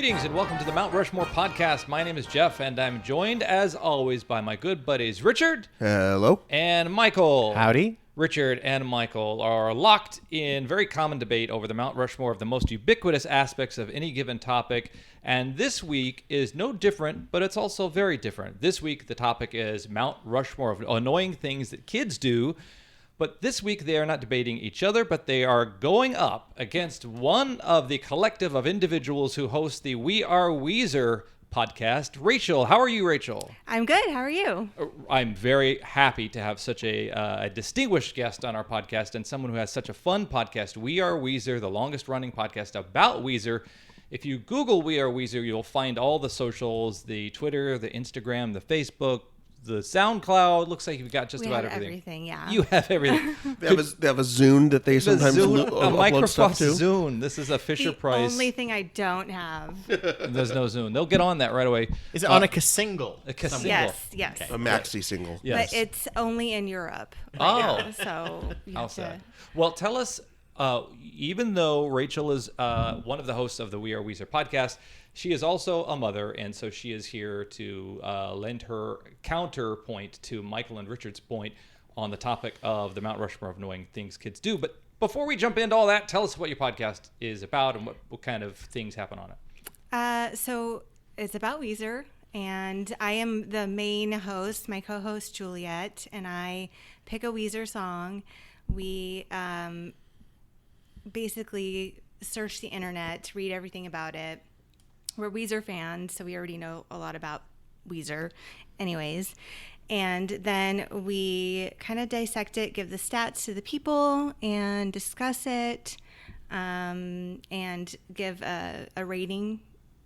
Greetings and welcome to the Mount Rushmore podcast. My name is Jeff and I'm joined as always by my good buddies Richard. Hello. And Michael. Howdy. Richard and Michael are locked in very common debate over the Mount Rushmore of the most ubiquitous aspects of any given topic. And this week is no different, but it's also very different. This week the topic is Mount Rushmore of annoying things that kids do. But this week they are not debating each other, but they are going up against one of the collective of individuals who host the We Are Weezer podcast. Rachel, how are you, Rachel? I'm good. How are you? I'm very happy to have such a distinguished guest on our podcast and someone who has such a fun podcast. We Are Weezer, the longest running podcast about Weezer. If you Google We Are Weezer, you'll find all the socials, the Twitter, the Instagram, the Facebook, the SoundCloud. Looks like you've got just about everything. Yeah. You have everything. They have a Zune that they sometimes a upload stuff Microsoft to. Zune. This is a Fisher-Price. The only thing I don't have. There's no Zune. They'll get on that right away. Is it on a single? A single. Yes. A maxi single. Yes. But it's only in Europe. Oh. So you How have to. sad. Well, tell us, even though Rachel is one of the hosts of the We Are Weezer podcast, she is also a mother, and so she is here to lend her counterpoint to Michael and Richard's point on the topic of the Mount Rushmore of annoying things kids do. But before we jump into all that, tell us what your podcast is about and what kind of things happen on it. So it's about Weezer, and I am the main host, my co-host Juliet, and I pick a Weezer song. We basically search the internet, read everything about it. We're Weezer fans, so we already know a lot about Weezer anyways. And then we kind of dissect it, give the stats to the people, and discuss it, and give a rating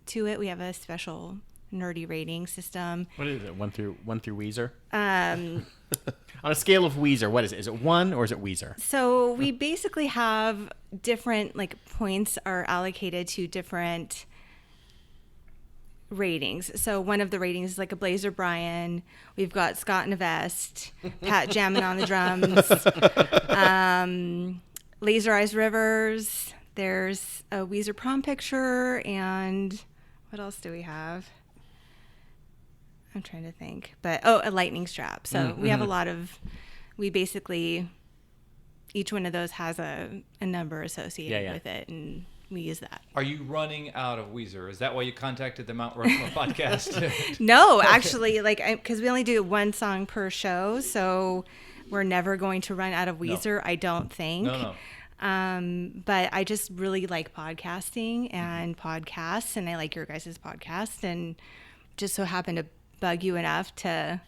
to it. We have a special nerdy rating system. What is it? One through Weezer? On a scale of Weezer, what is it? Is it 1 or is it Weezer? So we basically have different, points are allocated to different ratings. So one of the ratings is like a Blazer Brian. We've got Scott in a vest, Pat jamming on the drums, Laser Eyes Rivers. There's a Weezer prom picture, and what else do we have? I'm trying to think, but a lightning strap. So we have a lot of. We basically, each one of those has a number associated with it, and we use that. Are you running out of Weezer? Is that why you contacted the Mount Rushmore podcast? No, actually, because we only do one song per show, so we're never going to run out of Weezer, no. I don't think. No. But I just really like podcasting and podcasts, and I like your guys' podcast, and just so happened to bug you enough to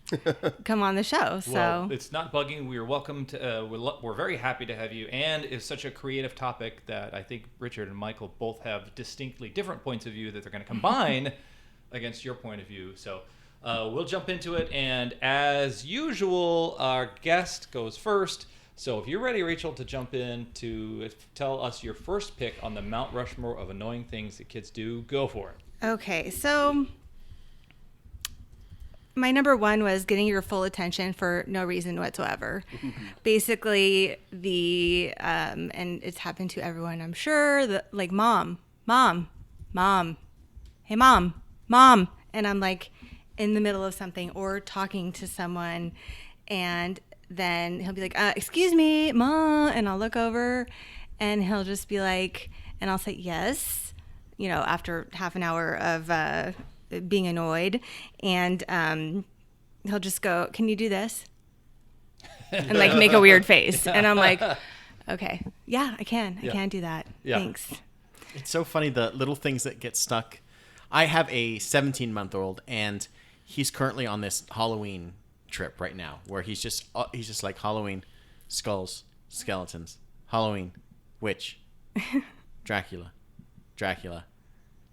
come on the show. So well, it's not bugging. We are welcome to. We're very happy to have you, and it's such a creative topic that I think Richard and Michael both have distinctly different points of view that they're going to combine against your point of view. So we'll jump into it, and as usual, our guest goes first. So if you're ready, Rachel, to jump in to tell us your first pick on the Mount Rushmore of annoying things that kids do, go for it. Okay, so my number one was getting your full attention for no reason whatsoever. Basically, and it's happened to everyone, I'm sure, mom, hey, mom. And I'm in the middle of something or talking to someone, and then he'll be like, excuse me, mom. And I'll look over and he'll just be like, and I'll say, yes, after half an hour of, being annoyed, and he'll just go, can you do this? And make a weird face. And I'm like, okay, yeah, I can do that. Yeah. Thanks. It's so funny, the little things that get stuck. I have a 17-month-old, and he's currently on this Halloween trip right now where he's just like Halloween, skulls, skeletons, Halloween, witch, Dracula.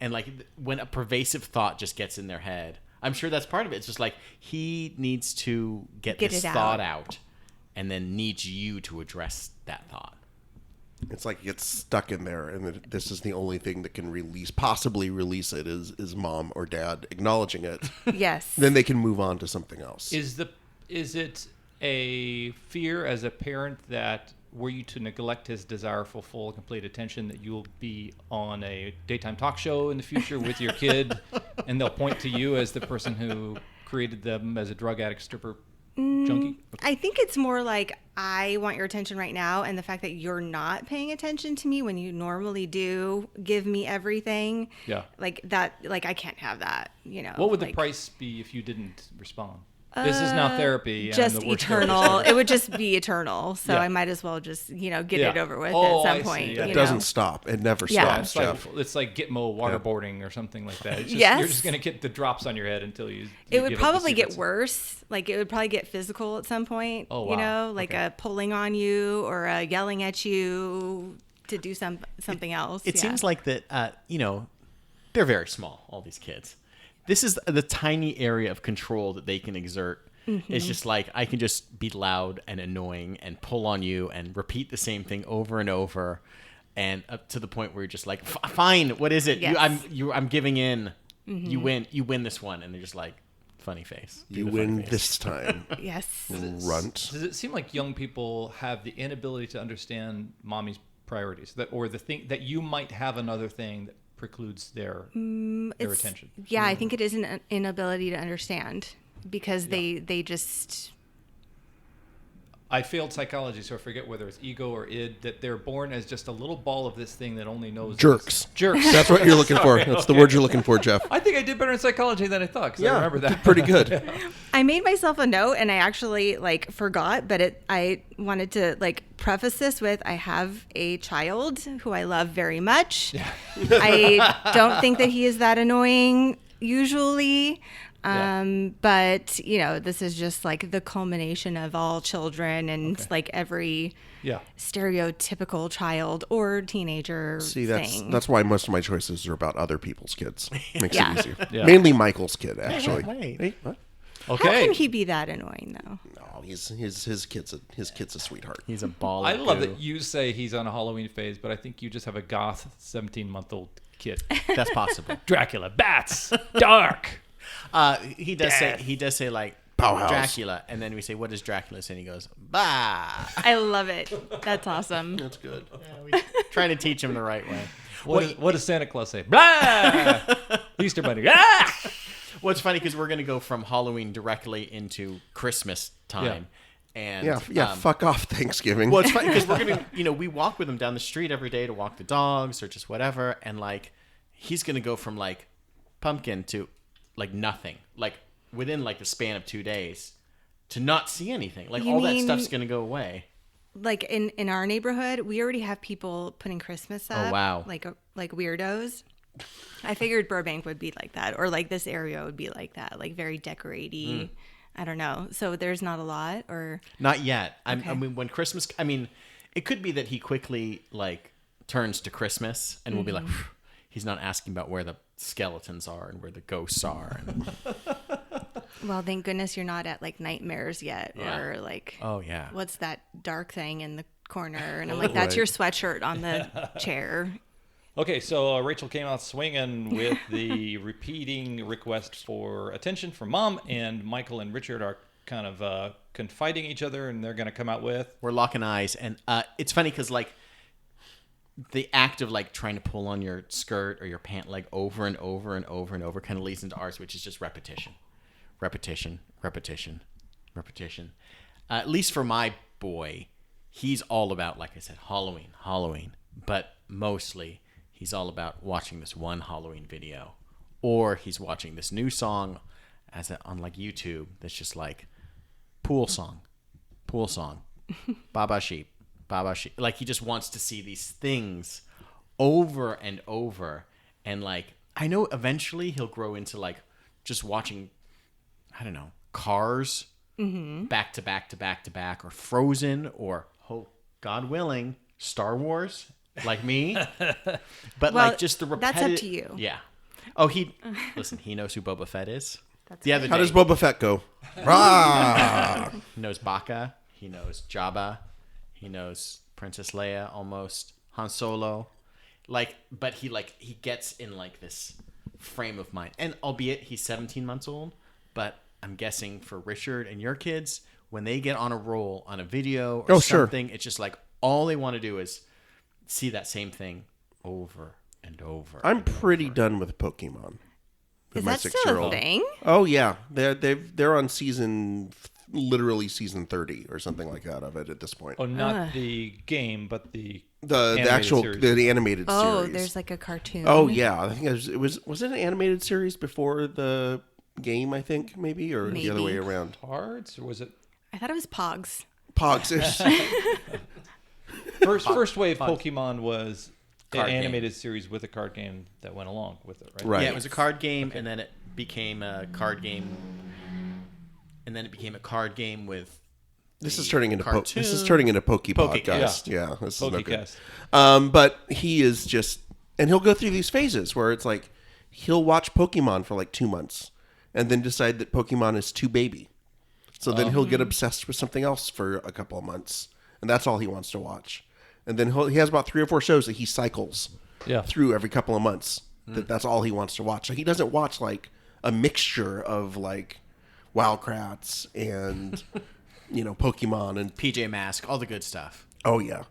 And when a pervasive thought just gets in their head, I'm sure that's part of it. It's just he needs to get this thought out and then needs you to address that thought. It's like it gets stuck in there, and this is the only thing that can possibly release it is mom or dad acknowledging it. Yes. Then they can move on to something else. Is it a fear as a parent that were you to neglect his desire for full, complete attention, that you'll be on a daytime talk show in the future with your kid, and they'll point to you as the person who created them as a drug addict, stripper, junkie? I think it's more like I want your attention right now, and the fact that you're not paying attention to me when you normally do give me everything. Yeah. Like that. Like I can't have that. You know. What would the like, price be if you didn't respond? This is now therapy. And Just the worst eternal. therapist It would just be eternal. So Yeah. I might as well just get Yeah. it over with Oh, at some I see. point. Yeah. It you doesn't know? stop. It never Yeah. stops, It's like Jeff. Gitmo waterboarding or something like that. It's just, Yes. You're just going to get the drops on your head until you It would give up the probably get secrets. worse. Like it would probably get physical at some point. Oh, wow. You know, like Okay. a pulling on you or a yelling at you to do something else. It Yeah. seems like that, they're very small, all these kids. This is the tiny area of control that they can exert. It's just like, I can just be loud and annoying and pull on you and repeat the same thing over and over. And up to the point where you're just like, fine, what is it? Yes. I'm giving in. You win this one. And they're just like, funny face. Do You the funny win face. this time, Yes. runt. Does it seem like young people have the inability to understand mommy's priorities, or the thing that you might have another thing that precludes their attention? Yeah, I think it is an inability to understand because they just I failed psychology, so I forget whether it's ego or id, that they're born as just a little ball of this thing that only knows Jerks. Jerks. That's what you're looking for. That's the okay. word you're looking for, Jeff. I think I did better in psychology than I thought, because I remember that. Pretty good. I made myself a note and I actually forgot, but I wanted to preface this with I have a child who I love very much. Yeah. I don't think that he is that annoying usually. Yeah. But this is just the culmination of all children and every Yeah. stereotypical child or teenager See, thing. that's why most of my choices are about other people's kids. Makes Yeah. it easier. Yeah. Mainly Michael's kid, actually. wait. Hey, what? How Okay. can he be that annoying though? No, his kid's a sweetheart. He's a ball I of love goo. that you say he's on a Halloween phase, but I think you just have a goth 17-month-old kid. That's possible. Dracula, bats, dark. He does say like Powerhouse. Dracula, and then we say, "What is Dracula?" And he goes, "Bah." I love it. That's awesome. That's good. Trying to teach him the right way. What does Santa Claus say? Blah! Easter Bunny. Ah! Well, it's funny because we're going to go from Halloween directly into Christmas time, and Fuck off Thanksgiving. well, it's funny because we're gonna, we walk with him down the street every day to walk the dogs or just whatever, and he's gonna go from pumpkin to nothing, within the span of 2 days, to not see anything. You All that mean- stuff's gonna go away. In our neighborhood, we already have people putting Christmas up. Oh, wow. Like weirdos. I figured Burbank would be like that, or this area would be like that, very decoraty. I don't know. So there's not a lot, or Not yet. Okay. I mean, when Christmas, it could be that he quickly turns to Christmas and we'll be like, "Phew," he's not asking about where the skeletons are and where the ghosts are. And, well, thank goodness you're not at nightmares yet, Yeah. or oh yeah. what's that dark thing in the corner? And I'm like, that's Right. your sweatshirt on the chair. Okay, so Rachel came out swinging with the repeating request for attention from mom, and Michael and Richard are kind of confiding each other, and they're going to come out with... We're locking eyes, and it's funny because the act of trying to pull on your skirt or your pant leg over and over and over and over kind of leads into ours, which is just repetition. At least for my boy, he's all about, like I said, Halloween. But mostly, he's all about watching this one Halloween video, or he's watching this new song on YouTube that's just pool song, Baba Sheep. He just wants to see these things over and over, and I know eventually he'll grow into just watching, I don't know, Cars back to back to back to back, or Frozen, or God willing, Star Wars, like me. But Well, just the that's repetitive. up to you. Yeah. Oh, he knows who Boba Fett is. That's The other How day, does Boba Fett go? Rah! he knows Baka. He knows Jabba. He knows Princess Leia almost. Han Solo. But he gets in this frame of mind. And albeit he's 17 months old, but I'm guessing for Richard and your kids, when they get on a roll on a video or Oh, sure. something, it's just all they want to do is see that same thing over and over. I'm and pretty over. done with Pokemon. Is my that still a 6-year-old. thing? Oh yeah, they're on literally season 30 or something like that of it at this point. Oh, not the game, but the The animated actual series. the animated Oh, series. there's like a cartoon. Oh yeah, I think was it an animated series before the game? I think maybe or the other way Maybe. around. cards, or was it I thought it was Pogs. Pogs. first wave Pokemon was an Card game. animated series with a card game that went along with it, right? Right. Yeah, it was a card game, and then it became a card game, and then it became a card game with. This is the turning into cartoon. this is turning into Pokepodcast. Pokecast. Yeah, this is no good. Pokecast. But he is just, and he'll go through these phases where it's like he'll watch Pokemon for like 2 months, and then decide that Pokemon is too baby. So then he'll get obsessed with something else for a couple of months, and that's all he wants to watch. And then he has about 3 or 4 shows that he cycles through every couple of months. That's all he wants to watch. So he doesn't watch like a mixture of like Wildcrats and Pokemon and PJ Masks, all the good stuff. oh yeah.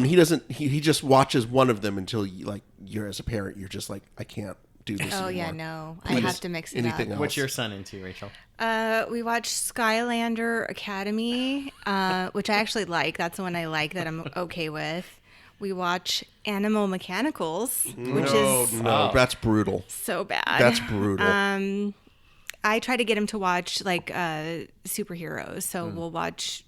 He doesn't. He just watches one of them until you're as a parent, you're just like, I can't do this. Oh anymore. yeah, no. I have to mix it anything up. else. What's your son into, Rachel? We watched Skylander Academy, which I actually like. That's the one I like that I'm okay with. We watch Animal Mechanicals, which is No, that's brutal. so bad. That's brutal. I try to get him to watch like superheroes. So we'll watch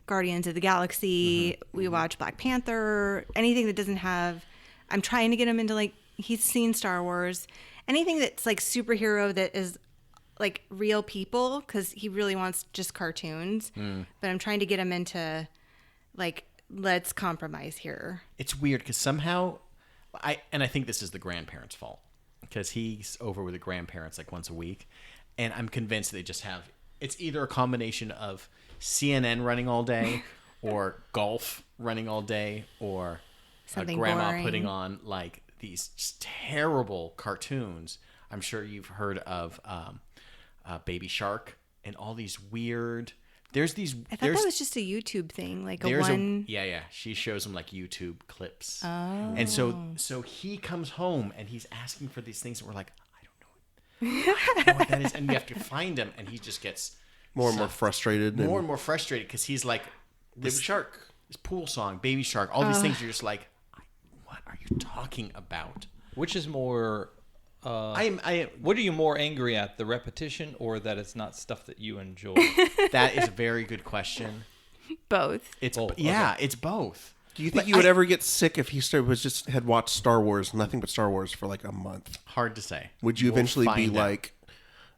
Guardians of the Galaxy. We watch Black Panther. Anything that doesn't have. I'm trying to get him into like he's seen Star Wars. Anything that's like superhero that is like real people because he really wants just cartoons. But I'm trying to get him into like let's compromise here. It's weird because somehow, I think this is the grandparents' fault because he's over with the grandparents like once a week, and I'm convinced they just have. It's either a combination of CNN running all day, or golf running all day, or Something grandma boring. putting on like these just terrible cartoons. I'm sure you've heard of Baby Shark and all these weird. There's these. I thought that was just a YouTube thing, like a There's one. yeah. She shows him like YouTube clips. Oh. And so he comes home and he's asking for these things, and we're like, I don't know what that is. And we have to find him, and he just gets more and more frustrated. more and more frustrated because he's like this Shark. this pool song, Baby Shark, all these things. You're just like, what are you talking about? Which is more? I What are you more angry at, the repetition or that it's not stuff that you enjoy? that is a very good question. Both. It's Both, it's both. Do you think you would ever get sick if he had watched Star Wars, nothing but Star Wars for like a month? Hard to say. Would you We'll eventually be find out. like,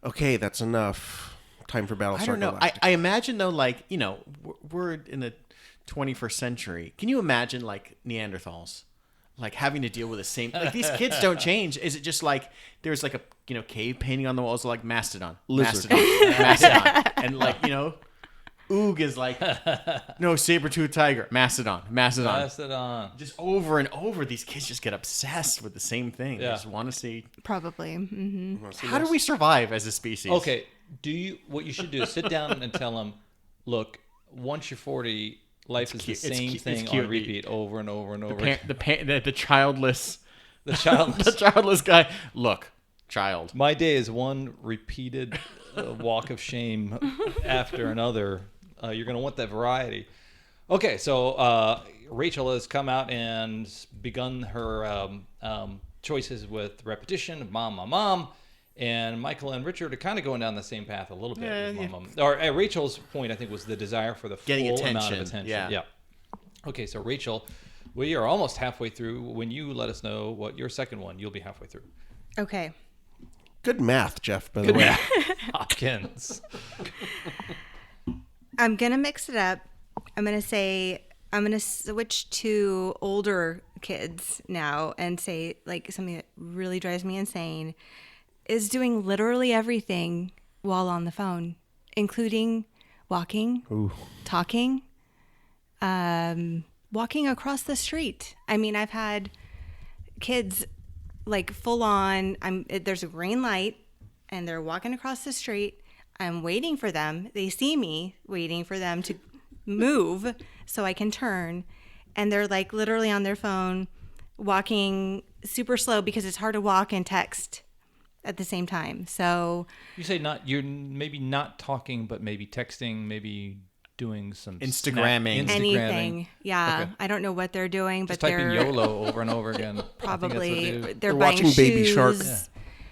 okay, that's enough. Time for Battlestar I don't know. Galactica? I imagine though, like we're in the 21st century. Can you imagine like Neanderthals, like having to deal with the same? Like these kids don't change. Is it just like there's like a cave painting on the walls like Mastodon, Lizard. Mastodon, and like Oog is like no saber-toothed tiger, Mastodon. Pass it on. Just over and over, these kids just get obsessed with the same thing. They Yeah. just want to see. Probably. Mm-hmm. How do we survive as a species? Okay, what you should do is sit down and tell them, look, once you're 40, life is cute. the It's same cute. thing It's cute. on repeat over and over and over. The childless. The child. The childless guy. Look, child. My day is one repeated walk of shame after another. You're going to want that variety. Okay, so Rachel has come out and begun her choices with repetition, mom. And Michael and Richard are kind of going down the same path a little bit. Yeah. Mom. Or Rachel's point, I think, was the desire for the Getting full amount of attention, attention. yeah. Okay, so Rachel, we are almost halfway through. When you let us know what your second one, you'll be halfway through. Okay. Good math, Jeff, by the way. Hopkins. I'm going to mix it up. I'm going to switch to older kids now and say like something that really drives me insane is doing literally everything while on the phone, including walking, talking, walking across the street. I mean, I've had kids like full on, there's a green light and they're walking across the street. I'm waiting for them. They see me waiting for them to move so I can turn. and they're like literally on their phone walking super slow because it's hard to walk and text at the same time. So You say you're maybe not talking, but maybe texting, maybe doing some Instagramming. anything. Yeah. Okay. I don't know what they're doing, Just but typing they're YOLO over and over again. I think that's what they probably do. they're buying watching Baby shoes. Shark.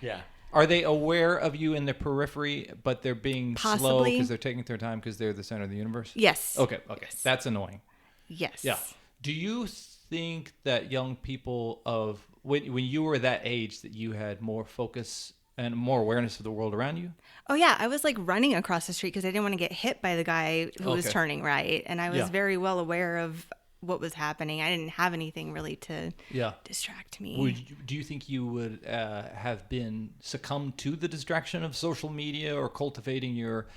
Yeah. Are they aware of you in the periphery, but they're being slow Possibly. because they're taking their time because they're the center of the universe? Yes. Okay. That's annoying. Yes. Yeah. Do you think that young people of when you were that age that you had more focus and more awareness of the world around you? Oh yeah, I was like running across the street because I didn't want to get hit by the guy who was Okay. turning right, and I was Yeah. very well aware of what was happening. I didn't have anything really to distract me. Do you think you would have been succumbed to the distraction of social media or cultivating your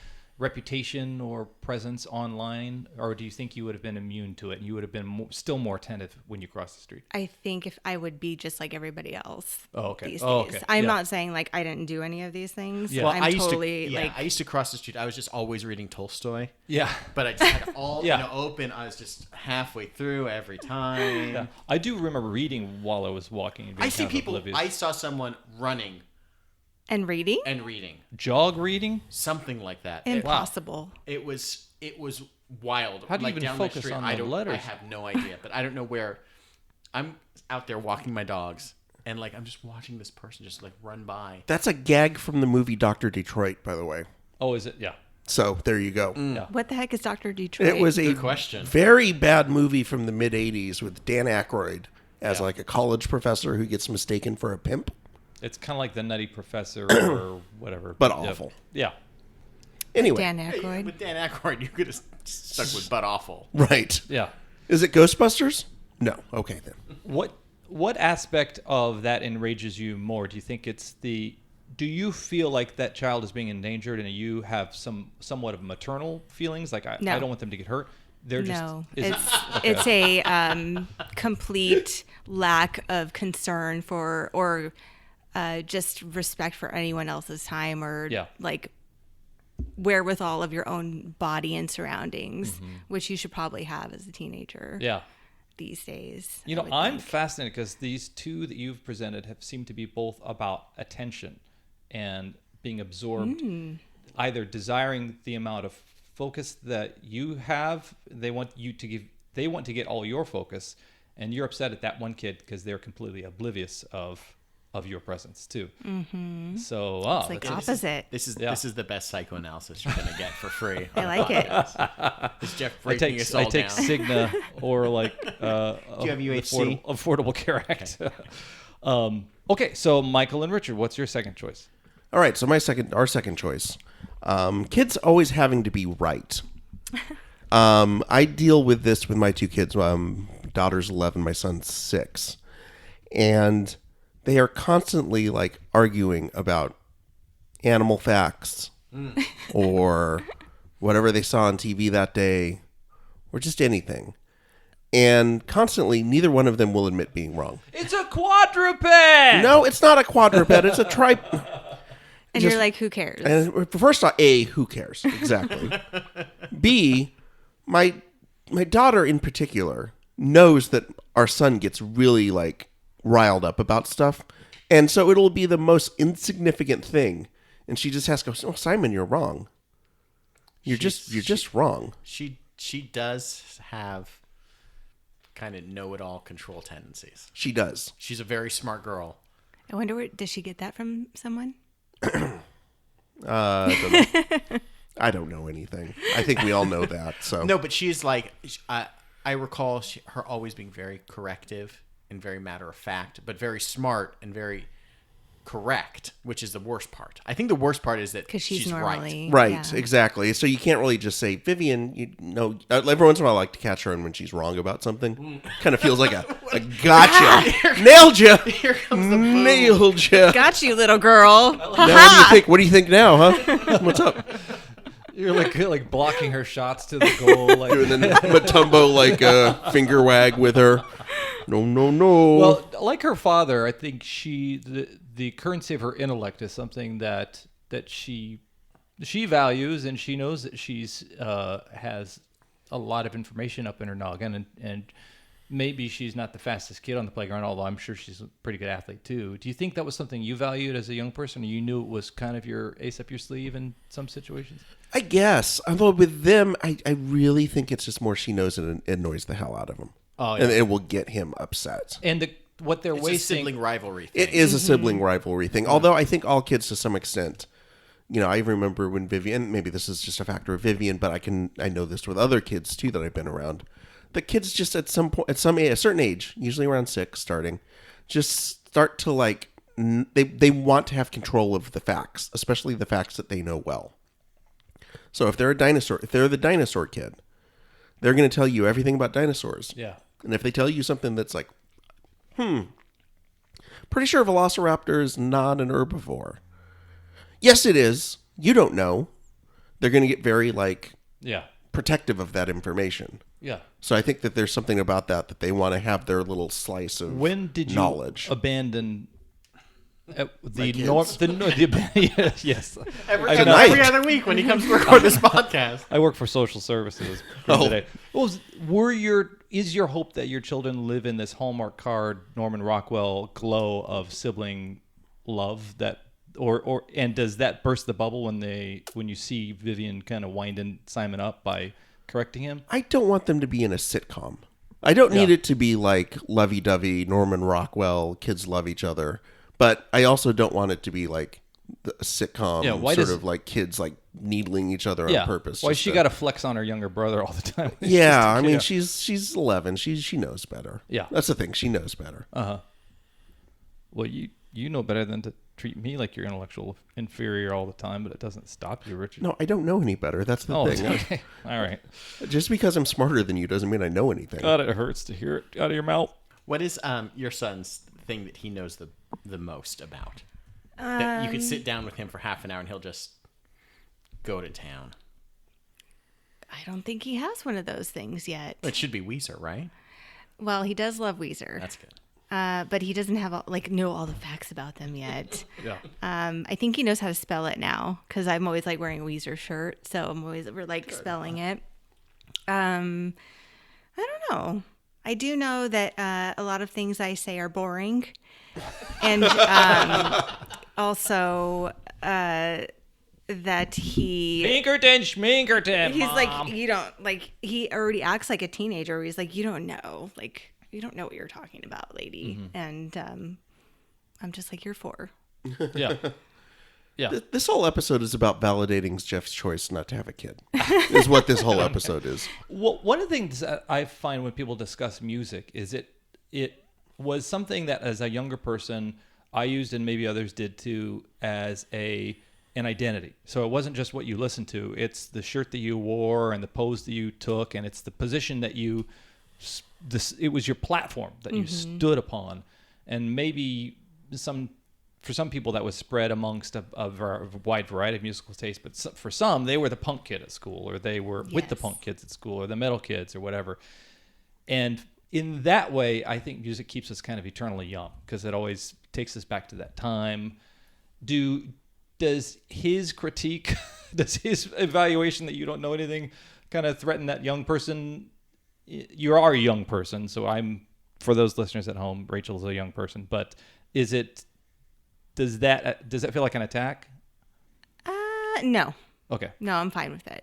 reputation or presence online, or do you think you would have been immune to it and you would have been still more attentive when you crossed the street? I think if I would be just like everybody else these days. Okay. I'm Yeah. not saying like I didn't do any of these things. Yeah. Well, I'm I used totally to, like I used to cross the street. I was just always reading Tolstoy, Yeah. but I just had all Yeah. open. I was just halfway through every time. Yeah. I do remember reading while I was walking. And being I see kind of people. oblivious. I saw someone running and reading and reading, Jog reading? something like that. impossible. It was wild. How do you like even down focus my street, on I the don't, letters? I have no idea, but I don't know where. I'm out there walking my dogs, and like I'm just watching this person just like run by. That's a gag from the movie Dr. Detroit, by the way. Oh, is it? Yeah. So there you go. Yeah. What the heck is Dr. Detroit? It was a Good question. very bad movie from the mid 80s with Dan Aykroyd as like a college professor who gets mistaken for a pimp. It's kind of like The Nutty Professor or whatever. But Yeah. awful. Yeah. Anyway, Dan Hey, Aykroyd. with Dan Aykroyd, you could have stuck with butt awful. right. Yeah. Is it Ghostbusters? No. Okay, then. What aspect of that enrages you more? Do you think it's do you feel like that child is being endangered and you have somewhat of maternal feelings? Like, No. I don't want them to get hurt. They're just, No, is it- it's a complete lack of concern for or just respect for anyone else's time or Yeah. like wherewithal of your own body and surroundings, which you should probably have as a teenager yeah. these days. You I know, would I'm think. fascinated because these two that you've presented have seemed to be both about attention and being absorbed, either desiring the amount of focus that you have. They want to get all your focus, and you're upset at that one kid because they're completely oblivious of your presence too. Mm-hmm. So, It's like opposite. This is Yeah. this is the best psychoanalysis you're gonna get for free. I like it. Is Jeff I breaking us all take down? Cigna or like Do you have UHC? affordable Care Act. Okay, so Michael and Richard, what's your second choice? All right, so our second choice. Kids always having to be right. I deal with this with my two kids. Daughter's 11, my son's 6. And they are constantly like arguing about animal facts or whatever they saw on TV that day or just anything. And constantly, neither one of them will admit being wrong. It's a quadruped. No, it's not a quadruped. It's a And you're like, who cares? And first off, A, who cares? Exactly. B, my daughter in particular knows that our son gets really like riled up about stuff. And so it'll be the most insignificant thing. And she just has to go, oh, Simon, you're wrong. You're just wrong. She does have kind of know-it-all control tendencies. She does. She's a very smart girl. I wonder, does she get that from someone? I don't know anything. I think we all know that. So No, but she's like, I recall her always being very corrective and very matter of fact, but very smart and very correct, which is the worst part. I think the worst part is that Because she's right. normally Right, yeah. exactly. So you can't really just say, Vivian, you know, every once in a while I like to catch her when she's wrong about something. Kind of feels like a gotcha. Nailed you. Here comes the boom. Nailed you. Got you, little girl. Now what do you think now, huh? What's up? You're like blocking her shots to the goal. Like, Doing the Matumbo like finger wag with her. No. well, like her father, I think the currency of her intellect is something that she values, and she knows that she's has a lot of information up in her noggin, and maybe she's not the fastest kid on the playground, although I'm sure she's a pretty good athlete too. Do you think that was something you valued as a young person, or you knew it was kind of your ace up your sleeve in some situations? I guess. Although with them, I really think it's just more she knows it annoys the hell out of him. Oh, yeah. And it will get him upset. And what they're It's wasting. a sibling rivalry thing. It is a sibling rivalry thing. Although I think all kids to some extent, I remember when Vivian, maybe this is just a factor of Vivian, but I know this with other kids too that I've been around. The kids just at some point, a certain age, usually around 6 starting, just start to like, they want to have control of the facts, especially the facts that they know well. So if they're the dinosaur kid, they're going to tell you everything about dinosaurs. Yeah. And if they tell you something that's like, pretty sure Velociraptor is not an herbivore. Yes, it is. You don't know. They're going to get very protective of that information. Yeah. So I think that there's something about that they want to have their little slice of When did you knowledge. abandon the kids? yes. Every Tonight. other week when he comes to record this podcast. I work for social services today. Is your hope that your children live in this Hallmark card Norman Rockwell glow of sibling love and does that burst the bubble when you see Vivian kind of winding Simon up by correcting him? I don't want them to be in a sitcom. I don't need it to be like lovey-dovey, Norman Rockwell, kids love each other. But I also don't want it to be like a sitcom, of like kids like needling each other on purpose. Why she got to flex on her younger brother all the time? Yeah, I mean, she's 11. She knows better. Yeah. That's the thing. She knows better. Uh-huh. Well, you know better than to treat me like you're intellectual inferior all the time, but it doesn't stop you, Richard. No, I don't know any better. That's the thing. Okay. All right. Just because I'm smarter than you doesn't mean I know anything. God, it hurts to hear it out of your mouth. What is your son's thing that he knows the most about? That you could sit down with him for half an hour and he'll just go to town. I don't think he has one of those things yet. It should be Weezer, right? Well, he does love Weezer. That's good. But he doesn't have know all the facts about them yet. Yeah. I think he knows how to spell it now because I'm always like wearing a Weezer shirt, so we're like spelling it. I don't know. I do know that a lot of things I say are boring, and also that he Schminkerton, he's Mom. like you don't like he already acts like a teenager. Where he's like you don't know what you're talking about, lady. Mm-hmm. And I'm just like, you're 4. Yeah. Yeah. This whole episode is about validating Jeff's choice not to have a kid, is what this whole episode is. Well, one of the things that I find when people discuss music is it was something that as a younger person I used, and maybe others did too, as an identity. So it wasn't just what you listened to. It's the shirt that you wore and the pose that you took, and it's the position that it was your platform that you stood upon. And maybe for some people that was spread amongst a wide variety of musical tastes, but for some they were the punk kid at school, or they were with the punk kids at school, or the metal kids, or whatever. And in that way, I think music keeps us kind of eternally young because it always takes us back to that time. Does his critique, does his evaluation that you don't know anything kind of threaten that young person? You are a young person, so for those listeners at home, Rachel's a young person, but does that feel like an attack? No. Okay. No, I'm fine with it.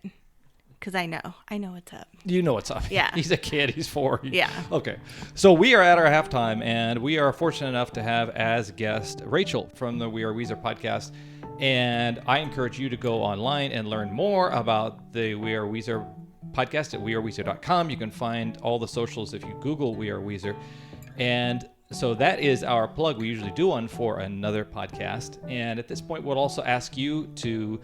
Because I know what's up. You know what's up. Yeah. He's a kid. He's 4. Yeah. Okay. So we are at our halftime, and we are fortunate enough to have as guest Rachel from the We Are Weezer podcast. And I encourage you to go online and learn more about the We Are Weezer podcast at weareweezer.com. You can find all the socials if you Google We Are Weezer. And so that is our plug. We usually do one for another podcast. And at this point, we'll also ask you to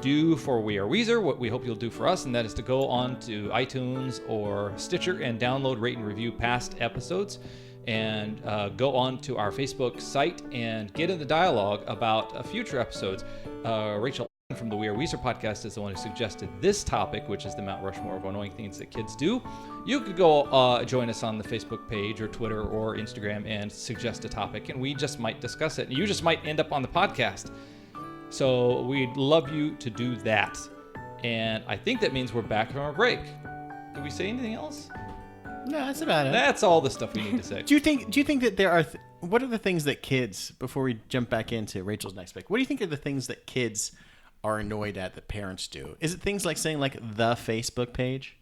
do for We Are Weezer what we hope you'll do for us, and that is to go on to iTunes or Stitcher and download, rate, and review past episodes, and go on to our Facebook site and get in the dialogue about future episodes. Rachel from the We Are Weezer podcast is the one who suggested this topic, which is the Mount Rushmore of annoying things that kids do. You could go join us on the Facebook page or Twitter or Instagram and suggest a topic, and we just might discuss it. And you just might end up on the podcast. So we'd love you to do that. And I think that means we're back from our break. Did we say anything else? No, that's about it. That's all the stuff we need to say. Do you think that there are what are the things that kids, before we jump back into Rachel's next pick, what do you think are the things that kids are annoyed at that parents do? Is it things like saying like the Facebook page,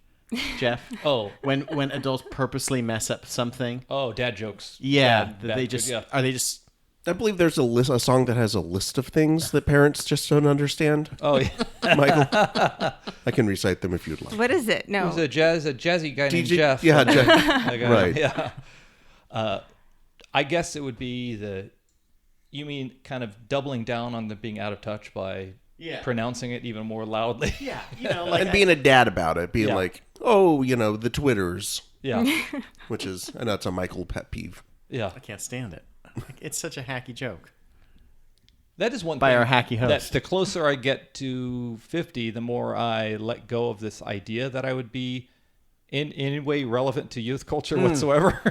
Jeff? Oh. When adults purposely mess up something? Oh, dad jokes. Yeah, Bad that they jokes, just are they just I believe there's a song that has a list of things that parents just don't understand. Oh, yeah. Michael, I can recite them if you'd like. What is it? No. There's a jazzy guy named DJ Jeff. Yeah, Jeff. Like, Right. Yeah. I guess it would be you mean kind of doubling down on the being out of touch by pronouncing it even more loudly. Yeah, like And being a dad about it, being Yeah. like, oh, the Twitters, Yeah. which is, I know it's a Michael pet peeve. Yeah. I can't stand it. It's such a hacky joke. That is one By thing our hacky that host. the closer I get to 50, the more I let go of this idea that I would be in any way relevant to youth culture whatsoever.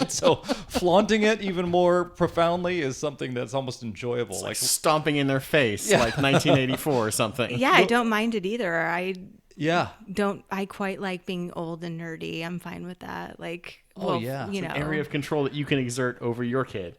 So flaunting it even more profoundly is something that's almost enjoyable. Like stomping in their face like 1984 or something. Yeah, I don't mind it either. Yeah. I quite like being old and nerdy. I'm fine with that. Like, Oh, yeah. you It's know, Area of control that you can exert over your kid.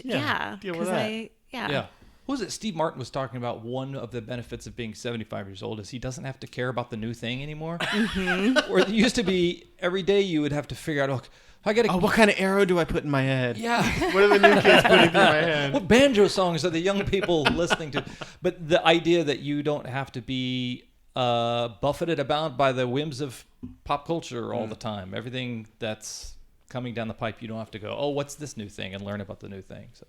yeah, deal with 'cause that. Yeah. What was it? Steve Martin was talking about one of the benefits of being 75 years old is he doesn't have to care about the new thing anymore. Mm-hmm. Where it used to be every day you would have to figure out, I got to. Oh, what kind of arrow do I put in my head? Yeah. What are the new kids putting through my head? What banjo songs are the young people listening to? But the idea that you don't have to be buffeted about by the whims of pop culture all the time. Everything that's coming down the pipe, you don't have to go, oh, what's this new thing, and learn about the new thing. So,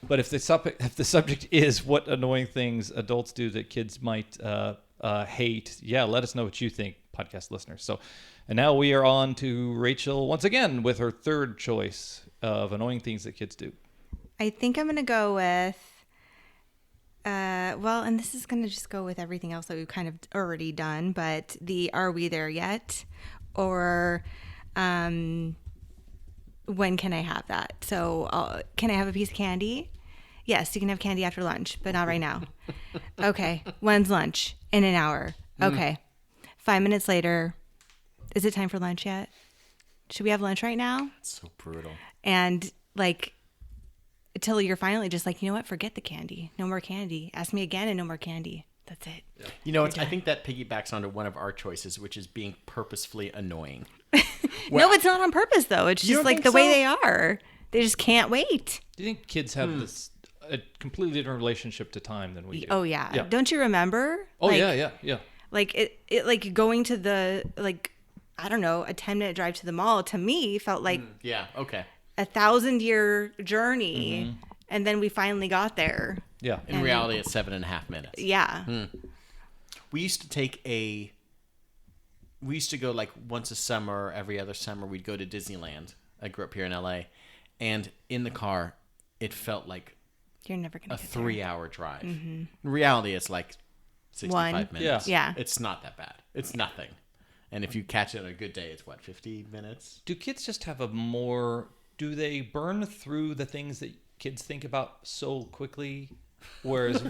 but if the subject is what annoying things adults do that kids might hate, let us know what you think, podcast listeners. So, and now we are on to Rachel once again with her third choice of annoying things that kids do. I think I'm going to go with, and this is going to just go with everything else that we've kind of already done, but the Are We There Yet? Or when can I have that? So can I have a piece of candy? Yes, you can have candy after lunch, but not right now. Okay, when's lunch? In an hour. Okay, 5 minutes later. Is it time for lunch yet? Should we have lunch right now? It's so brutal. And like, until you're finally just like, you know what? Forget the candy. No more candy. Ask me again and no more candy. That's it. Yeah. I think that piggybacks onto one of our choices, which is being purposefully annoying. No, it's not on purpose though. It's You just don't like think the way so? they are. They just can't wait. Do you think kids have a completely different relationship to time than we do? Oh yeah. Yeah. Don't you remember? Oh, Like, yeah. Like it like going to the I don't know, a 10-minute drive to the mall to me felt like Yeah, okay. 1,000-year journey, and then we finally got there. Yeah. In reality, it's 7.5 minutes. Yeah. We used to go like once a summer, every other summer, we'd go to Disneyland. I grew up here in LA. And in the car, it felt like You're never gonna a get there. 3-hour drive. In reality, it's like 65 One. minutes. Yeah. It's not that bad. It's nothing. And if you catch it on a good day, it's 50 minutes? Do kids just have do they burn through the things that kids think about so quickly? Whereas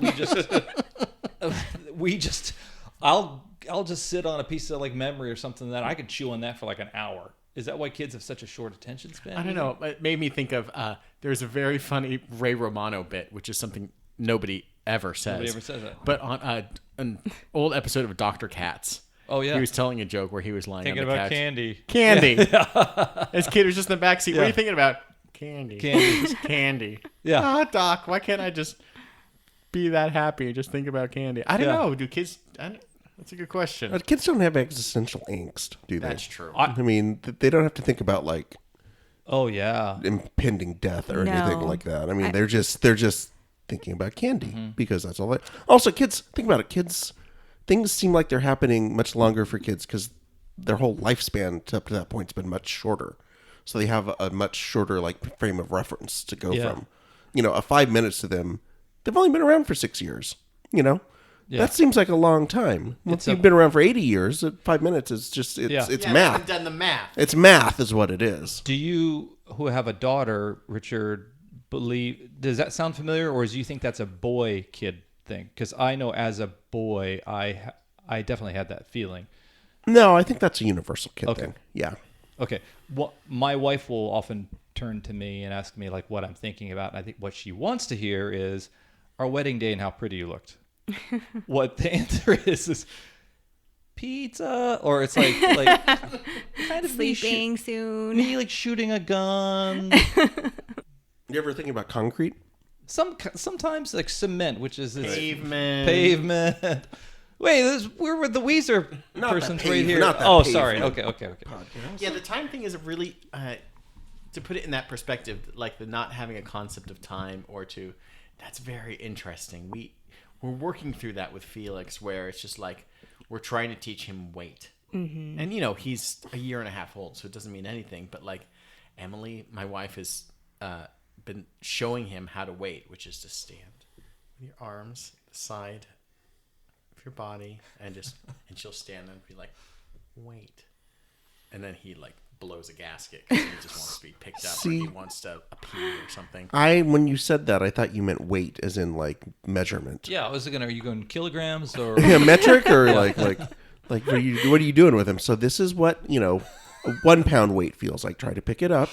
I'll just sit on a piece of like memory or something that I could chew on that for like an hour. Is that why kids have such a short attention span? I don't know. It made me think of there's a very funny Ray Romano bit, which is something nobody ever says. Nobody ever says that. But on an old episode of Dr. Katz, Oh, yeah. he was telling a joke where he was lying Thinking on the about couch. candy. Candy. His kid was just in the back seat. What are Yeah. you thinking about? Candy. Candy. Just candy. Yeah. Ah, Doc, why can't I just be that happy and just think about candy? I don't Yeah. know. Do kids... That's a good question. Kids don't have existential angst, do they? That's true. I mean, they don't have to think about like Oh, yeah. impending death or anything No. like that. I mean, they're just thinking about candy because that's all they. Also, kids, think about it. Kids, things seem like they're happening much longer for kids because their whole lifespan up to that point has been much shorter. So they have a much shorter like frame of reference to go from. 5 minutes to them, they've only been around for 6 years. Yeah. That seems like a long time. Once you've been around for 80 years, 5 minutes is just it's I math. haven't done the math. It's math is what it is. Do you, who have a daughter, Richard, does that sound familiar, or do you think that's a boy-kid thing? Because I know as a boy, I definitely had that feeling. No, I think that's a universal kid Okay. thing. Yeah. Okay. Well, my wife will often turn to me and ask me like what I'm thinking about. And I think what she wants to hear is our wedding day and how pretty you looked. What the answer is pizza, or it's like kind of Sleeping soon. me like shooting a gun. You ever thinking about concrete? Sometimes like cement, which is this Pavement. Wait, we're with the Weezer Not persons that right pave- here. not that Oh, sorry. pavement. Okay. Yeah, the time thing is a really, to put it in that perspective, like the not having a concept of time that's very interesting. We're working through that with Felix, where it's just like we're trying to teach him weight. Mm-hmm. And, he's a year and a half old, so it doesn't mean anything. But like Emily, my wife, has been showing him how to wait, which is to stand with your arms the side of your body and she'll stand and be like, wait. And then he like blows a gasket because he just wants to be picked up or he wants to pee or something. When you said that, I thought you meant weight, as in like measurement. Yeah, are you going kilograms or Yeah, metric or like what are you doing with him? So this is what a 1 pound weight feels like. Try to pick it up.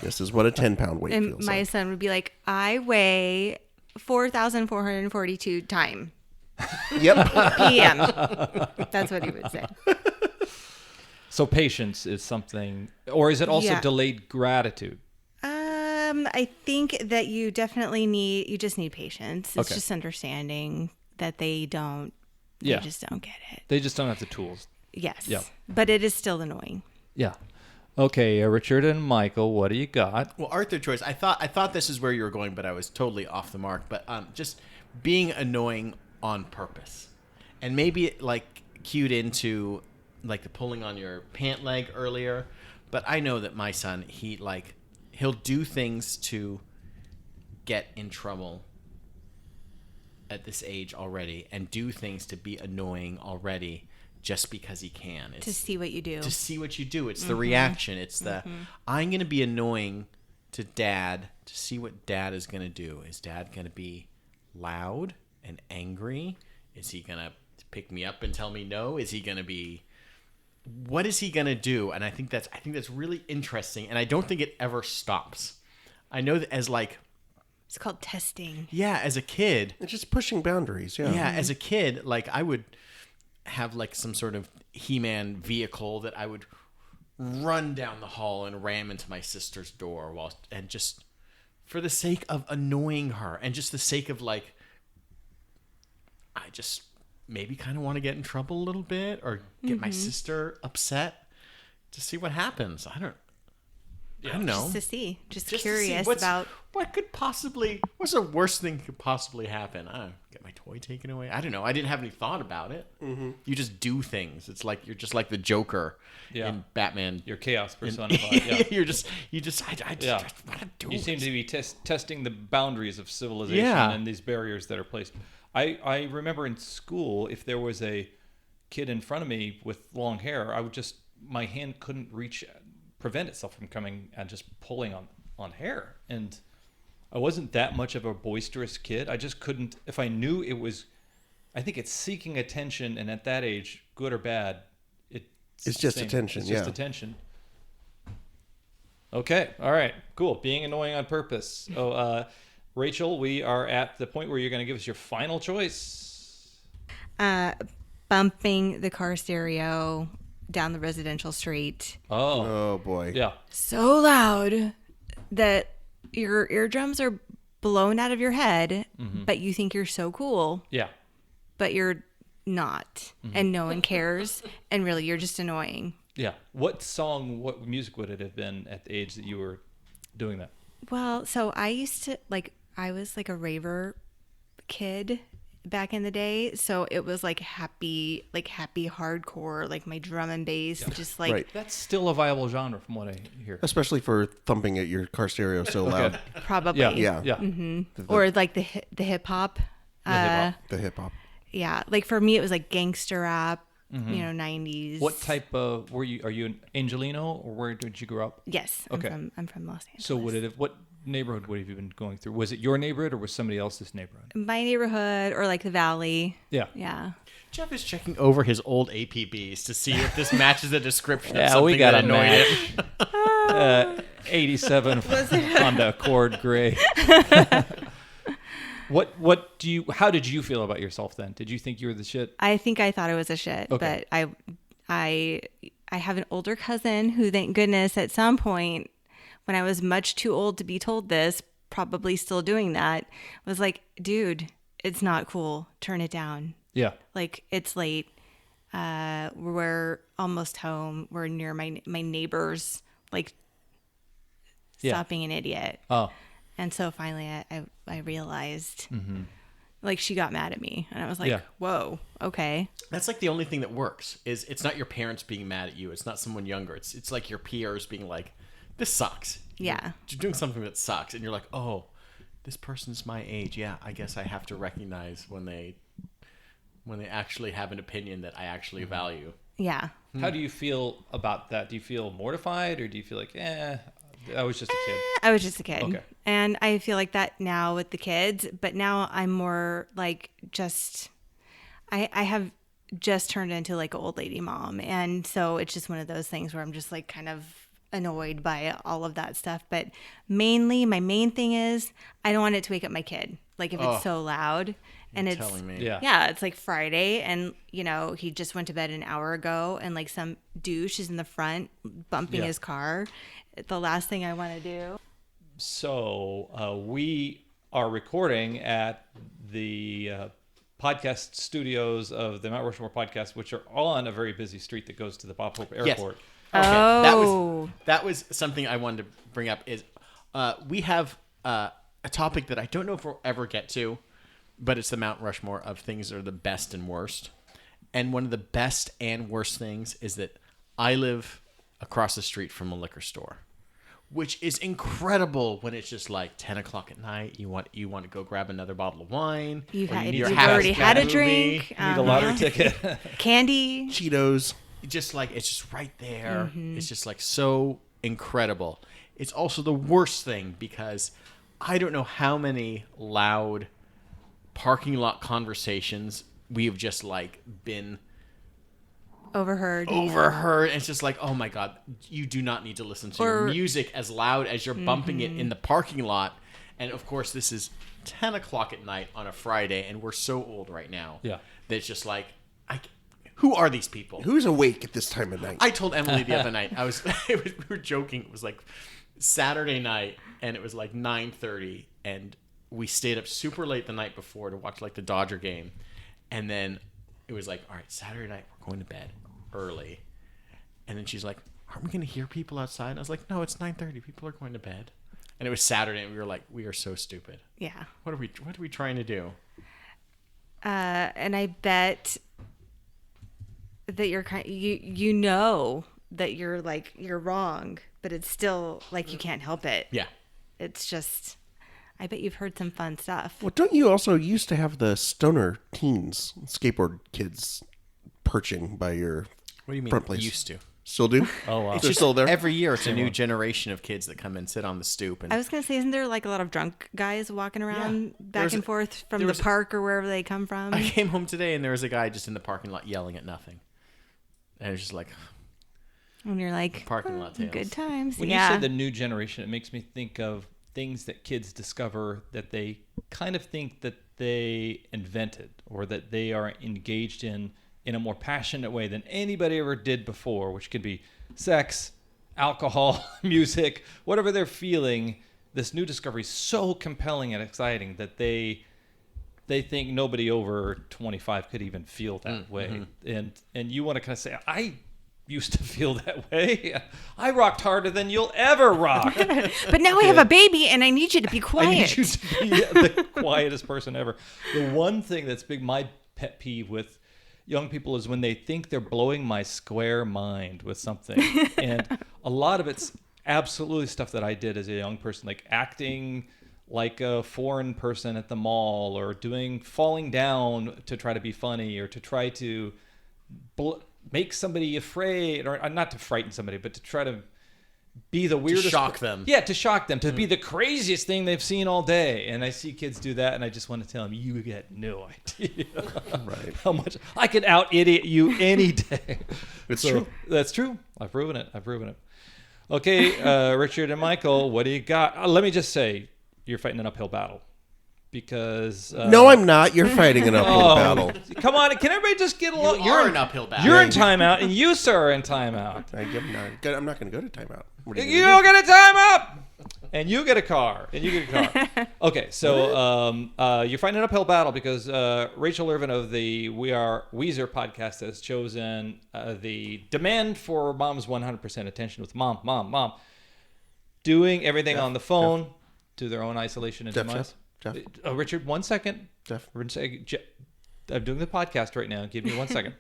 This is what a 10-pound weight And feels my like. son would be like, I weigh 4,442 time Yep. PM. That's what he would say. So patience is something, or is it also Yeah. delayed gratitude? I think that you just need patience. It's Okay. just understanding that they Yeah. just don't get it. They just don't have the tools. Yes. Yeah. But it is still annoying. Yeah. Okay, Richard and Michael, what do you got? Well, Arthur choice. I thought this is where you were going, but I was totally off the mark. But just being annoying on purpose, and maybe it like cued into like the pulling on your pant leg earlier. But I know that my son, he'll do things to get in trouble at this age already, and do things to be annoying already. Just because he can. To see what you do. To see what you do. It's the reaction. It's I'm going to be annoying to Dad to see what Dad is going to do. Is Dad going to be loud and angry? Is he going to pick me up and tell me no? Is he going to be... What is he going to do? And I think that's really interesting. And I don't think it ever stops. I know that as like... It's called testing. Yeah, as a kid... It's just pushing boundaries. Yeah. Yeah, as a kid, like I would... have like some sort of He-Man vehicle that I would run down the hall and ram into my sister's door and just for the sake of annoying her and just the sake of like I just maybe kind of want to get in trouble a little bit or get my sister upset to see what happens. I don't know. Just to see. Just Just to curious see about... what's the worst thing could possibly happen? I don't know, get my toy taken away. I don't know. I didn't have any thought about it. Mm-hmm. You just do things. It's like you're just like the Joker in Batman. Your chaos personified. Yeah. you just I just want to do You seem to be testing the boundaries of civilization Yeah. and these barriers that are placed. I remember in school, if there was a kid in front of me with long hair, my hand couldn't prevent itself from coming and just pulling on hair. And I wasn't that much of a boisterous kid. I just couldn't, if I knew it was, I think it's seeking attention, and at that age, good or bad, It's just attention. It's just attention. Okay, all right, cool. Being annoying on purpose. So, Rachel, we are at the point where you're going to give us your final choice. bumping the car stereo down the residential street Oh boy. Yeah. so loud that your eardrums are blown out of your head, but you think you're so cool, Yeah. but you're not, and no one cares, and really you're just annoying. Yeah. What music would it have been at the age that you were doing that? Well, so I was like a raver kid back in the day, so it was like happy hardcore, like my drum and bass, just like Right. That's still a viable genre from what I hear. Especially for thumping at your car stereo so loud. probably, Yeah. Yeah. or like the hip hop. The hip hop. Yeah, like for me, it was like gangster rap, 90s. What type of are you an Angelino, or where did you grow up? Yes, Okay. I'm from Los Angeles. So what neighborhood would have you been going through? Was it your neighborhood or was somebody else's neighborhood? My neighborhood, or like the valley. Yeah. Yeah. Jeff is checking over his old APBs to see if this matches the description of Yeah, something we got that a annoyed him. match. 87 Honda Accord gray. How did you feel about yourself then? Did you think you were the shit? I think I thought it was a shit, Okay. but I have an older cousin who, thank goodness, at some point when I was much too old to be told this, probably still doing that, was like, dude, it's not cool. Turn it down. Yeah. Like, it's late. We're almost home. We're near my neighbors. Like, stop being an idiot. Oh. And so finally I realized, like, she got mad at me. And I was like, whoa, okay. That's like the only thing that works. Is it's not your parents being mad at you. It's not someone younger. It's like your peers being like, this sucks. Yeah. You're doing something that sucks. And you're like, oh, this person's my age. Yeah, I guess I have to recognize when they actually have an opinion that I actually value. Yeah. How do you feel about that? Do you feel mortified, or do you feel like, I was just a kid? I was just a kid. Okay. And I feel like that now with the kids, but now I'm more like I have just turned into like an old lady mom. And so it's just one of those things where I'm just like kind of annoyed by all of that stuff. But mainly, my main thing is I don't want it to wake up my kid. Like if it's so loud and it's telling me. Yeah. it's like Friday and he just went to bed an hour ago and like some douche is in the front bumping his car. The last thing I want to do. So we are recording at the podcast studios of the Mount Rushmore podcast, which are on a very busy street that goes to the Bob Hope Airport. Okay, Oh. that was something I wanted to bring up. Is we have a topic that I don't know if we'll ever get to, but it's the Mount Rushmore of things that are the best and worst. And one of the best and worst things is that I live across the street from a liquor store, which is incredible when it's just like 10 o'clock at night. You want to go grab another bottle of wine. You've or you've you're having already had a movie. drink. You need a lottery ticket. Candy. Cheetos. Just like it's just right there. It's just like so incredible. It's also the worst thing because I don't know how many loud parking lot conversations we've just like been Overheard. It's just like, oh my god, you do not need to listen to your Or- music as loud as you're bumping it in the parking lot. And of course, this is 10 o'clock at night on a Friday, and we're so old right now. Yeah. That it's just like, who are these people? Who's awake at this time of night? I told Emily the other night, we were joking. It was like Saturday night, and it was like 9:30, and we stayed up super late the night before to watch like the Dodger game, and then it was like, all right, Saturday night we're going to bed early, and then she's like, aren't we going to hear people outside? And I was like, no, it's 9:30. People are going to bed, and it was Saturday, and we were like, we are so stupid. Yeah. What are we trying to do? And I bet that you're you know that you're like you're wrong, but it's still like you can't help it. Yeah. It's just I bet you've heard some fun stuff. Well, don't you also used to have the stoner teens, skateboard kids, perching by your What do you mean? front place? Used to. Still do? Oh, wow. It's They're just still there? every year. It's a new generation of kids that come and sit on the stoop. And I was gonna say, isn't there like a lot of drunk guys walking around back There's and a- forth from there the was a- park or wherever they come from? I came home today and there was a guy just in the parking lot yelling at nothing. And it was just like, And you're like, parking lot tales. good times. When yeah. you say the new generation, it makes me think of things that kids discover that they kind of think that they invented or that they are engaged in a more passionate way than anybody ever did before, which could be sex, alcohol, music, whatever they're feeling. This new discovery is so compelling and exciting that they think nobody over 25 could even feel that way. And you want to kind of say, I used to feel that way. I rocked harder than you'll ever rock. But now I have a baby and I need you to be quiet. I need you to be the quietest person ever. The one thing that's my pet peeve with young people is when they think they're blowing my square mind with something. And a lot of it's absolutely stuff that I did as a young person, like acting like a foreign person at the mall or falling down to try to be funny or to try to make somebody afraid, or not to frighten somebody, but to try to be the weirdest. To shock them. Yeah, to shock them, to be the craziest thing they've seen all day. And I see kids do that, and I just want to tell them, you get no idea Right. how much I could out-idiot you any day. It's true. That's true. I've proven it. Okay, Richard and Michael, what do you got? Let me just say, you're fighting an uphill battle. Because No, I'm not. You're fighting an uphill battle. Come on, can everybody just get along? You're an uphill battle. You're in timeout, and you, sir, are in timeout. I'm not going to go to timeout. What are You gonna do? get a timeout, and you get a car, and you get a car. Okay, so you're fighting an uphill battle because Rachel Irvin of the We Are Weezer podcast has chosen the demand for mom's 100% attention with mom, doing everything on the phone to their own isolation and demise. Jeff. Richard, 1 second. Jeff. I'm doing the podcast right now. Give me 1 second.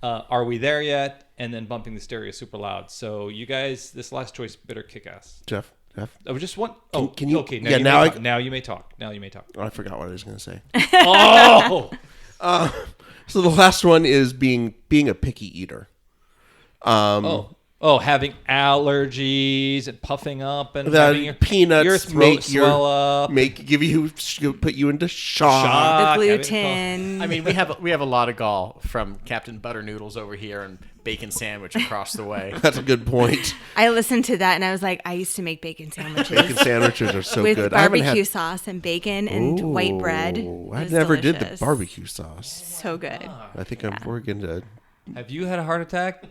Are we there yet? And then bumping the stereo super loud. So you guys, this last choice better kick ass. Jeff. I just want. Can you? Okay. Yeah. Now you may talk. Now you may talk. Oh, I forgot what I was going to say. Oh. So the last one is being a picky eater. Having allergies and puffing up and That having your peanuts throat swell up. put you into shock. The gluten. I mean, we have a lot of gall from Captain Butter Noodles over here and Bacon Sandwich across the way. That's a good point. I listened to that and I was like, I used to make bacon sandwiches Bacon sandwiches are so with good. I haven't barbecue had. sauce and bacon and white bread. Ooh, It I was never did the delicious. barbecue sauce. So good. I think we're going to. Have you had a heart attack?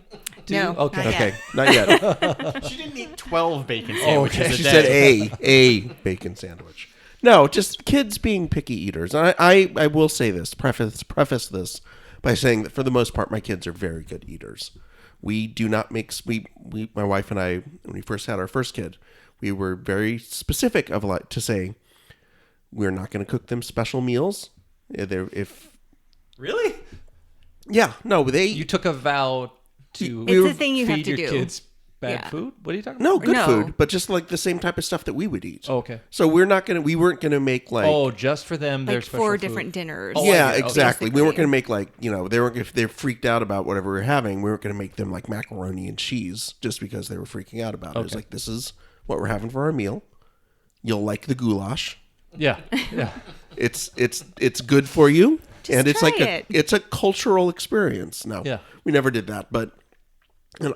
No, Okay. not Okay, yet. not yet. She didn't eat 12 bacon sandwiches a She day. said a bacon sandwich. No, just kids being picky eaters. And I will say this, preface this by saying that for the most part, my kids are very good eaters. We do not make, my wife and I, when we first had our first kid, we were very specific to say, we're not going to cook them special meals. Really? Yeah, no, You took a vow to It's a thing you have feed to your do. kids bad Yeah. food? What are you talking no about? good No. food, but just like the same type of stuff that we would eat. Oh, okay. So we weren't going to make like. Oh, just for them, their Like special 4 food. different dinners. Oh, Yeah, I get it. exactly. We weren't Basically. going to make like, if they're freaked out about whatever we were having, we weren't going to make them like macaroni and cheese just because they were freaking out about it. It was Okay. like, this is what we're having for our meal. You'll like the goulash. Yeah. It's good for you. And it's try like it. it's a cultural experience. No, Yeah. we never did that, but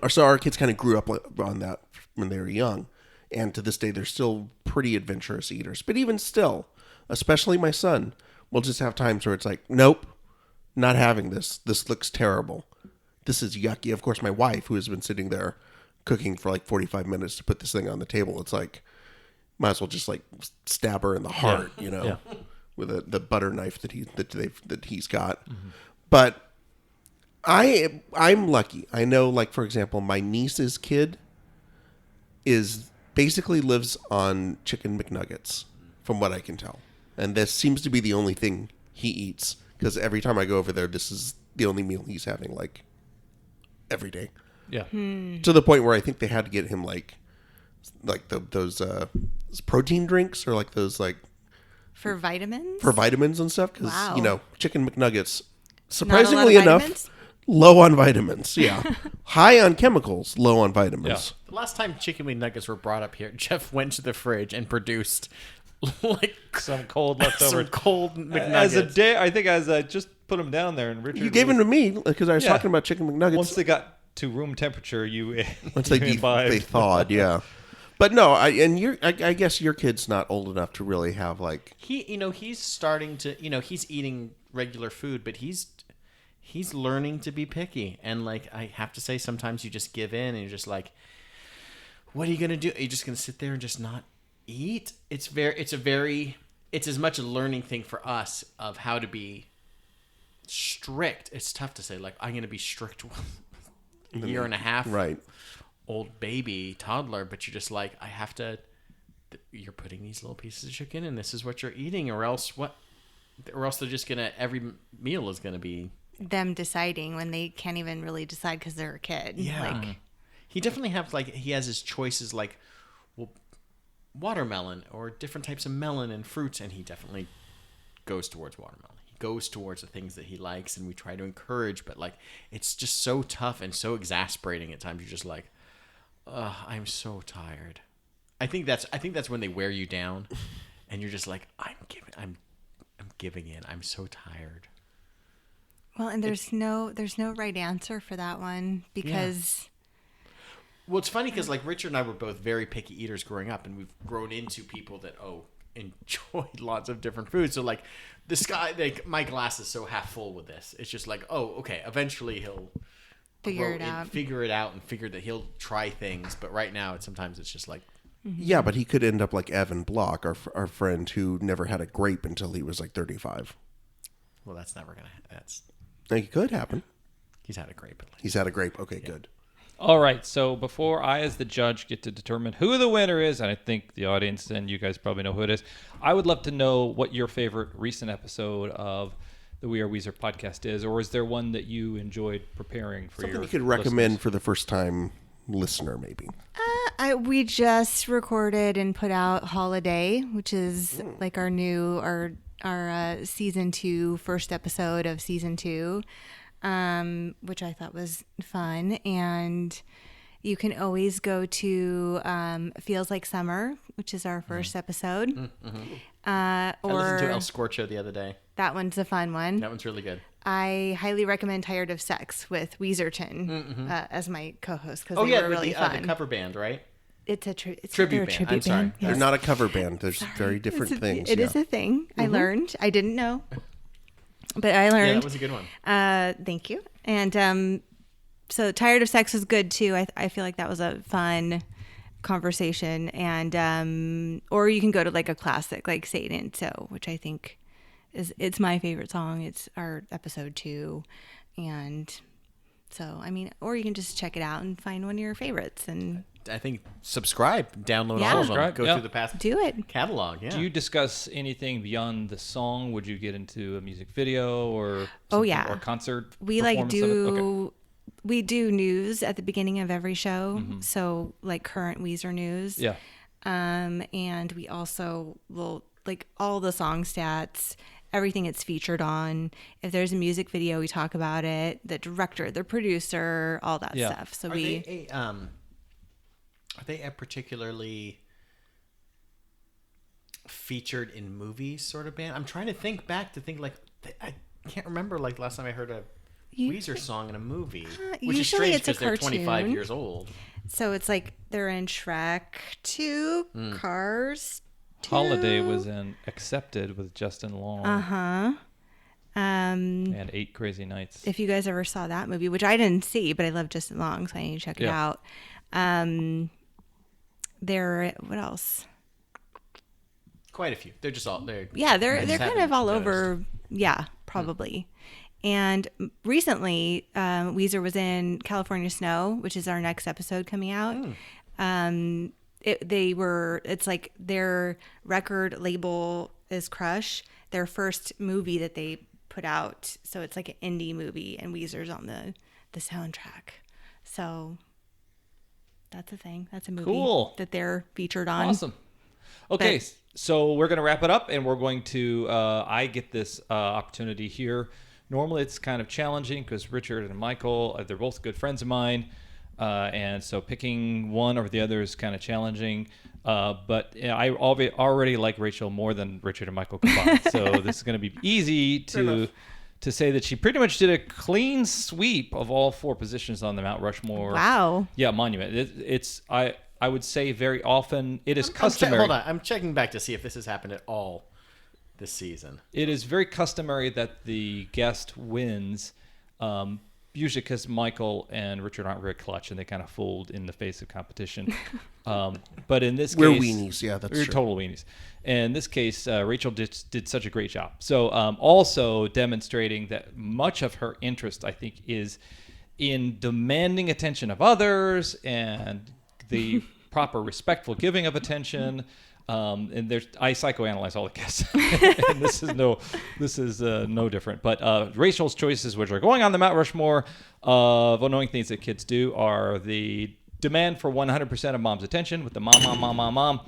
so our kids kind of grew up on that when they were young, and to this day they're still pretty adventurous eaters. But even still, especially my son, will just have times where it's like, nope, not having this. This looks terrible. This is yucky. Of course, my wife, who has been sitting there cooking for like 45 minutes to put this thing on the table, it's like, might as well just like stab her in the heart, Yeah. with the butter knife that he's got. Mm-hmm. But I'm lucky. I know, like, for example, my niece's kid basically lives on chicken McNuggets, from what I can tell. And this seems to be the only thing he eats, because every time I go over there, this is the only meal he's having, like, every day. Yeah. To the point where I think they had to get him like those protein drinks, or like those like For vitamins? for vitamins and stuff, because Wow. chicken McNuggets, Not a lot surprisingly of enough, vitamins? low on vitamins. Yeah, high on chemicals, low on vitamins. The last time chicken wing nuggets were brought up here, Jeff went to the fridge and produced like Some cold leftover. some cold McNuggets. As a day, I think as I just put them down there, and Richard. You gave them to me because I was Yeah. talking about chicken McNuggets. Once they got to room temperature, you Once they imbibed. they thawed, yeah. But no, I guess your kid's not old enough to really have like. he's starting to, he's eating regular food, but he's learning to be picky. And like, I have to say, sometimes you just give in and you're just like, what are you going to do? Are you just going to sit there and just not eat? It's as much a learning thing for us of how to be strict. It's tough to say, like, I'm going to be strict with a year and a half Right. old baby toddler, but you're just like, I have to, you're putting these little pieces of chicken and this is what you're eating, or else they're just gonna, every meal is gonna be Them deciding when they can't even really decide because they're a kid. Like, he definitely he has his choices, like, well, watermelon or different types of melon and fruits, and he definitely goes towards watermelon. He goes towards the things that he likes, and we try to encourage, but like it's just so tough and so exasperating at times. You're just like, I'm so tired. I think that's when they wear you down, and you're just like, I'm giving in. I'm so tired. Well, and there's no right answer for that one because. Well, it's funny because like Richard and I were both very picky eaters growing up, and we've grown into people that enjoyed lots of different foods. So like this guy, like my glass is so half full with this. It's just like, oh, okay. Eventually he'll figure it out, and figure that he'll try things. But right now, sometimes it's just like. Yeah, but he could end up like Evan Block, our friend who never had a grape until he was like 35. Well, that's never gonna. It could happen. He's had a grape at least. He's had a grape. Okay, good. All right, so before I, as the judge, get to determine who the winner is, and I think the audience and you guys probably know who it is, I would love to know what your favorite recent episode of the We Are Weezer podcast is, or is there one that you enjoyed preparing for Something your you could recommend listeners? for the first time listener, maybe. We just recorded and put out Holiday, which is like our new season 2 first episode of season 2. Which I thought was fun. And you can always go to Feels Like Summer, which is our first episode. I listened to Or El Scorcho the other day. that one's a fun one. That one's really good. I highly recommend Tired of Sex with Weezerton as my co-host because Oh they yeah, were really fun. the cover band, right? It's a Tribute they're a band. tribute I'm sorry. band. They're Yes. not a cover band. There's very different things. It is a thing. I learned. I didn't know, but I learned. Yeah, that was a good one. Thank you. And so Tired of Sex was good too. I feel like that was a fun conversation. And or you can go to like a classic like Satan, so which I think it's my favorite song. It's our episode 2. And so I mean, or you can just check it out and find one of your favorites and I think subscribe, download Yeah. all of them, Subscribe, go yeah. through the past do it. catalog. Yeah. Do you discuss anything beyond the song? Would you get into a music video or something, yeah. or concert? We like performance of it? Okay. we do news at the beginning of every show. So like current Weezer news. Yeah. And we also will like all the song stats, everything it's featured on. If there's a music video, we talk about it, the director, the producer, all that Yeah. stuff. So Are they a particularly featured in movies sort of band? I'm trying to think back like I can't remember like the last time I heard a Weezer song in a movie, which is usually strange it's a because they're 25 cartoon. years old. so it's like they're in Shrek 2, Cars 2. Holiday was in Accepted with Justin Long and 8 Crazy Nights. If you guys ever saw that movie, which I didn't see, but I love Justin Long, so I need to check it Yeah. out. What else? Quite a few. They're just all they're They're just kind haven't of all noticed. over. Yeah, probably. And recently, Weezer was in California Snow, which is our next episode coming out. It's like their record label is Crush, their first movie that they put out. So it's like an indie movie, and Weezer's on the soundtrack. So that's a thing. That's a movie Cool. that they're featured on. Awesome. Okay, But- so we're going to wrap it up, and we're going to. I get this opportunity here. Normally, it's kind of challenging because Richard and Michael, they're both good friends of mine, and so picking one over the other is kind of challenging. But I already like Rachel more than Richard and Michael combined, so this is going to be easy to say that she pretty much did a clean sweep of all 4 positions on the Mount Rushmore. Wow. Yeah, monument. I would say very often it is customary. Hold on, I'm checking back to see if this has happened at all this season. It is very customary that the guest wins, usually because Michael and Richard aren't very clutch and they kind of fold in the face of competition. But in this case, We're weenies. Yeah, that's we're true. total weenies. In this case, Rachel did such a great job. So also demonstrating that much of her interest, I think, is in demanding attention of others and the proper respectful giving of attention. And I psychoanalyze all the guests, and this is no different. But Rachel's choices, which are going on the Mount Rushmore of annoying things that kids do, are the demand for 100% of mom's attention with the mom,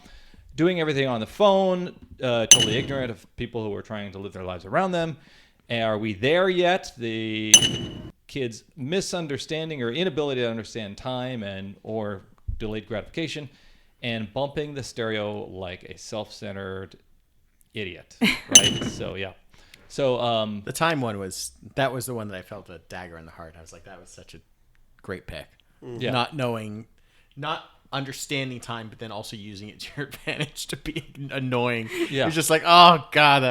doing everything on the phone, totally ignorant of people who are trying to live their lives around them, Are we there yet? The kids' misunderstanding or inability to understand time and or delayed gratification, and bumping the stereo like a self-centered idiot, right? So yeah. So The time one was the one that I felt a dagger in the heart. I was like, that was such a great pick. Yeah. Not understanding time, but then also using it to your advantage to be annoying. Yeah. You're just like, oh god,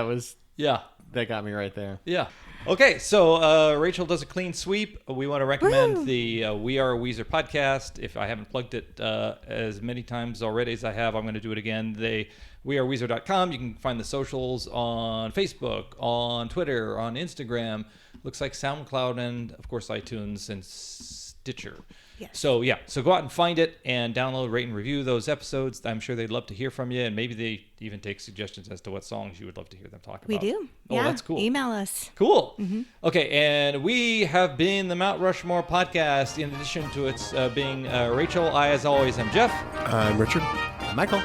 yeah. that got me right there. Yeah. Okay, so Rachel does a clean sweep. We want to recommend Woo! the We Are Weezer podcast. If I haven't plugged it as many times already as I have, I'm going to do it again. WeAreWeezer.com. You can find the socials on Facebook, on Twitter, on Instagram. Looks like SoundCloud and, of course, iTunes and Stitcher. Yes. So go out and find it and download, rate, and review those episodes. I'm sure they'd love to hear from you, and maybe they even take suggestions as to what songs you would love to hear them talk about. We do. Oh, Yeah. that's cool. Email us. Cool. Okay, and we have been the Mount Rushmore podcast. In addition to its being Rachel, I, as always, am Jeff. I'm Richard. Michael.